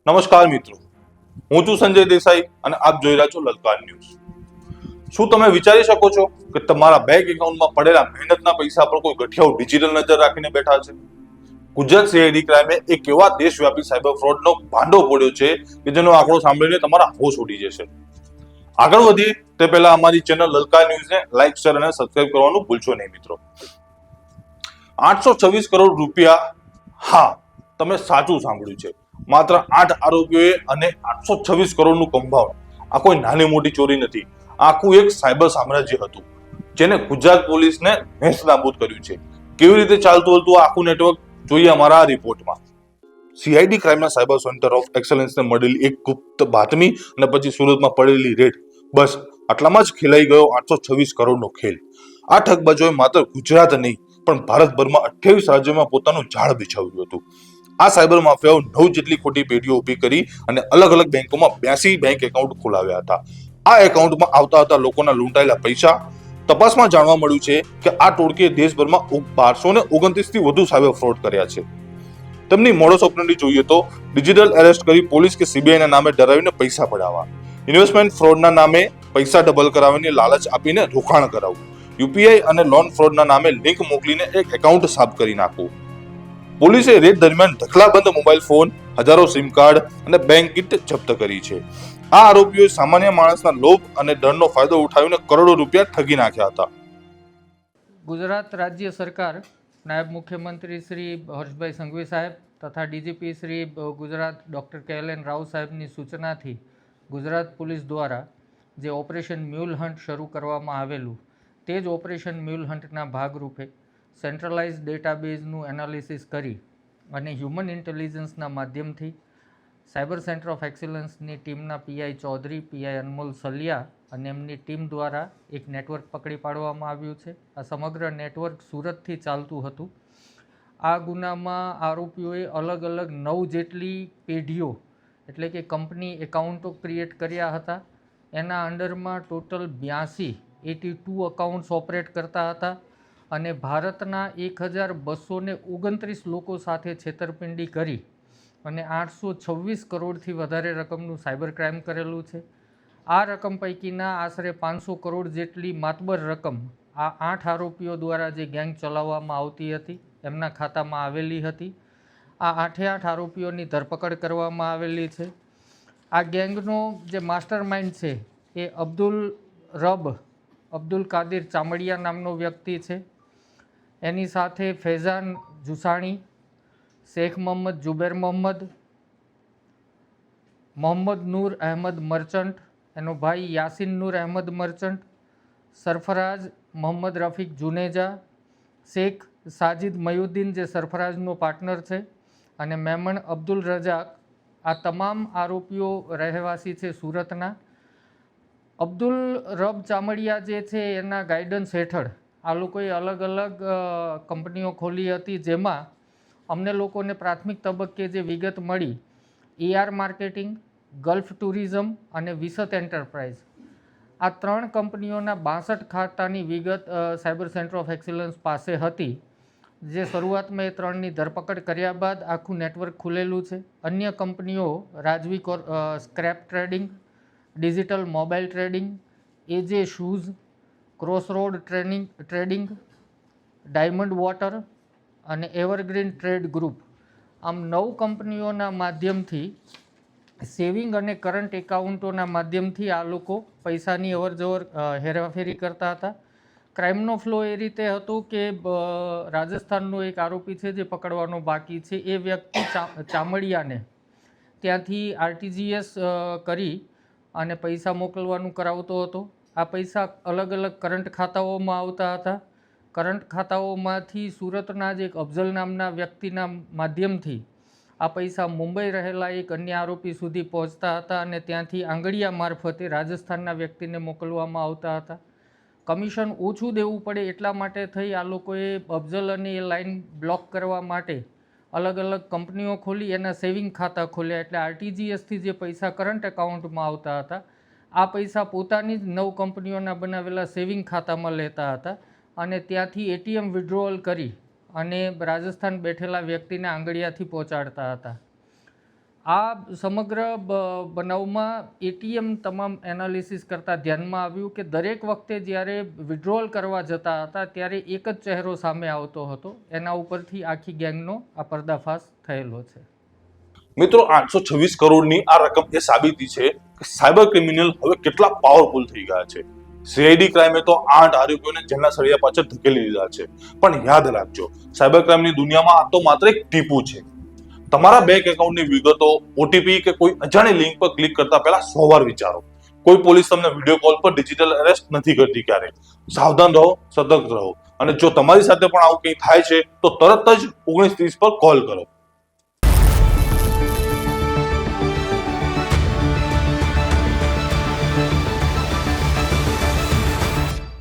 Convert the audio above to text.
નમસ્કાર મિત્રો, હું છું સંજય દેસાઈ અને આપ જોઈ રહ્યા છો લલકાર ન્યૂઝ. શું તમે વિચારી શકો છો કે તમારા બેંક એકાઉન્ટમાં પડેલા મહેનતના પૈસા પર કોઈ ગઠિયાઓ ડિજિટલ નજર રાખીને બેઠા છે? ગુજરાત સીઆઈડી ક્રાઇમે એક એવા દેશવ્યાપી સાયબર ફ્રોડનો ભાંડો ફોડ્યો છે કે જેનો આંકડો સાંભળીને તમારા હોશ ઉડી જશે. આગળ વધીએ તે પહેલા અમારી ચેનલ લલકાર ન્યૂઝને લાઈક, શેર અને સબસ્ક્રાઇબ કરવાનું ભૂલશો નહીં મિત્રો. 826 કરોડ રૂપિયા, હા તમે સાચું સાંભળ્યું છે. માત્ર 8 આરોપીઓએ અને 826 કરોડનું કમ્પાઉન્ડ. આ કોઈ નાની મોટી ચોરી નથી, આખું એક સાયબર સામ્રાજ્ય હતું જેને ગુજરાત પોલીસને નેસ્તનાબૂદ કર્યું છે. કેવી રીતે ચાલતું હતું આખું નેટવર્ક જોઈએ અમારા આ રિપોર્ટમાં. સીઆઈડી ક્રાઇમના સાયબર સેન્ટર ઓફ એક્સલન્સને મળેલી એક ગુપ્ત બાતમી અને પછી સુરતમાં પડેલી રેડ, બસ આટલામાં જ ખેલાઈ ગયો 826 કરોડનો ખેલ. આ ઠગબાજોએ માત્ર ગુજરાત નહીં પણ ભારતભરમાં 28 રાજ્યોમાં પોતાનું જાળ બિછાવ્યું હતું. આ સાયબર માફિયાઓ 9 જેટલી ખોટી પેઢીઓ ઊભી કરી અને અલગ અલગ બેંકોમાં 82 બેંક એકાઉન્ટ ખોલાવ્યા હતા. આ એકાઉન્ટમાં આવતા લોકોના લૂંટાયેલા પૈસા. તપાસમાં જાણવા મળ્યું છે કે આ ટોળકીએ દેશભરમાં 1229 થી વધુ સાયબર ફ્રોડ કર્યા છે. તેમની મોડસ ઓપરેન્ડી જોઈએ તો ડિજિટલ એરેસ્ટ કરી પોલીસ કે સીબીઆઈ ના નામે ડરાવીને પૈસા પડાવવા, ઇન્વેસ્ટમેન્ટ ફ્રોડના નામે પૈસા ડબલ કરાવીને લાલચ આપીને રોકાણ કરાવવું, યુપીઆઈ અને લોન ફ્રોડના નામે લિંક મોકલીને એક એકાઉન્ટ સાફ કરી નાખવું. પોલીસે રેડ દરમિયાન ઢગલાબંધ મોબાઈલ ફોન, હજારો સિમ કાર્ડ અને બેંક કીટ જપ્ત કરી છે. આ આરોપીઓએ સામાન્ય માણસના લોભ અને ડરનો ફાયદો ઉઠાવીને કરોડો રૂપિયા ઠગી નાખ્યા હતા. ગુજરાત રાજ્ય સરકાર, નાયબ મુખ્યમંત્રી શ્રી હર્ષભાઈ સંઘવી સાહેબ તથા DGP Shri Gujarat doctor KLN Rao સાહેબની સૂચનાથી ગુજરાત પોલીસ દ્વારા જે ઓપરેશન મ્યુલ હન્ટ શરૂ કરવામાં આવેલું, તે જ ઓપરેશન મ્યુલ હન્ટના ભાગરૂપે સેન્ટ્રલાઇઝ ડેટાબેઝનું એનાલિસિસ કરી અને હ્યુમન ઇન્ટેલિજન્સના માધ્યમથી સાયબર સેન્ટર ઓફ એક્સિલન્સની ટીમના પીઆઈ ચૌધરી, પીઆઈ અનમોલ સલિયા અને એમની ટીમ દ્વારા એક નેટવર્ક પકડી પાડવામાં આવ્યું છે. આ સમગ્ર નેટવર્ક સુરતથી ચાલતું હતું. આ ગુનામાં આરોપીઓએ અલગ અલગ 9 જેટલી પેઢીઓ એટલે કે કંપની એકાઉન્ટો ક્રિએટ કર્યા હતા. એના અંડરમાં ટોટલ 82 અકાઉન્ટ્સ ઓપરેટ કરતા હતા અને ભારતના 1229 લોકો સાથે છેતરપિંડી કરી અને 826 કરોડથી વધારે રકમનું સાયબર ક્રાઇમ કરેલું છે. આ રકમ પૈકીના આશરે 500 કરોડ જેટલી માતબર રકમ આ 8 આરોપીઓ દ્વારા જે ગેંગ ચલાવવામાં આવતી હતી એમના ખાતામાં આવેલી હતી. આ 8 આરોપીઓની ધરપકડ કરવામાં આવેલી છે. આ ગેંગનો જે માસ્ટર માઇન્ડ છે એ અબ્દુલ કાદિર ચામડિયા નામનો વ્યક્તિ છે. એની સાથે ફૈઝાન જુસાણી, શેખ મોહમ્મદ જુબેર મોહમ્મદ, મોહમ્મદ નૂર અહેમદ મર્ચન્ટ, એનો ભાઈ યાસીન નૂર અહેમદ મર્ચન્ટ, સરફરાજ મોહમ્મદ રફીક જુનેજા, શેખ સાજિદ મયુદ્દીન જે સરફરાજનો પાર્ટનર છે, અને મેમણ અબ્દુલ રજાક. આ તમામ આરોપીઓ રહેવાસી છે સુરતના. અબ્દુલ રબ ચામડિયા જે છે એના ગાઈડન્સ હેઠળ આ લોકોએ અલગ અલગ કંપનીઓ ખોલી હતી, જેમાં અમને લોકોને પ્રાથમિક તબક્કે જે વિગત મળી, ER માર્કેટિંગ, ગલ્ફ ટુરિઝમ અને વિસત એન્ટરપ્રાઇઝ, આ 3 કંપનીઓના 62 ખાતાની વિગત સાયબર સેન્ટર ઓફ એક્સિલન્સ પાસે હતી. જે શરૂઆતમાં એ 3ની ધરપકડ કર્યા બાદ આખું નેટવર્ક ખુલેલું છે. અન્ય કંપનીઓ રાજવી scrap trading, digital mobile trading, AJ shoes, crossroad trading, diamond water અને એવરગ્રીન ટ્રેડ ગ્રુપ, આમ 9 કંપનીઓના માધ્યમથી સેવિંગ અને કરંટ એકાઉન્ટોના માધ્યમથી આ લોકો પૈસાની અવરજવર હેરાફેરી કરતા હતા. ક્રાઇમનો ફ્લો એ રીતે હતો કે રાજસ્થાનનો એક આરોપી છે જે પકડવાનો બાકી છે. એ વ્યક્તિ ચામડિયાને ત્યાંથી RTGS કરી અને પૈસા મોકલવાનું કરાવતો હતો. આ પૈસા અલગ અલગ કરંટ ખાતાઓમાં આવતા હતા. કરંટ ખાતાઓમાંથી સુરતના જ એક અફઝલ નામના વ્યક્તિના માધ્યમથી આ પૈસા મુંબઈ રહેલા એક અન્ય આરોપી સુધી પહોંચતા હતા અને ત્યાંથી આંગળીયા મારફતે રાજસ્થાનના વ્યક્તિને મોકલવામાં આવતા હતા. કમિશન ઓછું દેવું પડે એટલા માટે થઈ આ લોકોએ અફઝલ અને એ લાઇન બ્લોક કરવા માટે અલગ અલગ કંપનીઓ ખોલી, એના સેવિંગ ખાતા ખોલ્યા. એટલે RTGSથી જે પૈસા કરંટ એકાઉન્ટમાં આવતા હતા, આ પૈસા પોતાની જ 9 કંપનીઓના બનાવેલા સેવિંગ ખાતામાં લેતા હતા અને ત્યાંથી ATM વિડ્રોવલ કરી અને રાજસ્થાન બેઠેલા વ્યક્તિને આંગળીયાથી પહોંચાડતા હતા. આ સમગ્ર બનાવમાં એટીએમ તમામ એનાલિસિસ કરતાં ધ્યાનમાં આવ્યું કે દરેક વખતે જ્યારે વિડ્રોલ કરવા જતા હતા ત્યારે એક જ ચહેરો સામે આવતો હતો. એના ઉપરથી આખી ગેંગનો આ પર્દાફાશ થયેલો છે. મિત્રો 826 કરોડની આ રકમ એ સાબિતી છે કે સાયબર ક્રિમિનલ હવે કેટલા પાવરફુલ થઈ ગયા છે. સીઆઈડી ક્રાઇમે તો 8 આરોપીઓને જેલના સળિયા પાછળ ધકેલી દીધા છે. પણ યાદ રાખજો, સાયબર ક્રાઇમની દુનિયામાં આ તો માત્ર એક ટીપું છે. તમારા બેંક એકાઉન્ટની વિગતો, ઓટીપી કે કોઈ અજાણી લિંક પર ક્લિક કરતા પહેલા 100 વાર વિચારો. કોઈ પોલીસ તમને વિડીયો કોલ પર ડિજિટલ અરેસ્ટ નથી કરતી ક્યારે. સાવધાન રહો, સતર્ક રહો, અને જો તમારી સાથે પણ આવું કંઈ થાય છે તો તરત જ 1930 પર કોલ કરો.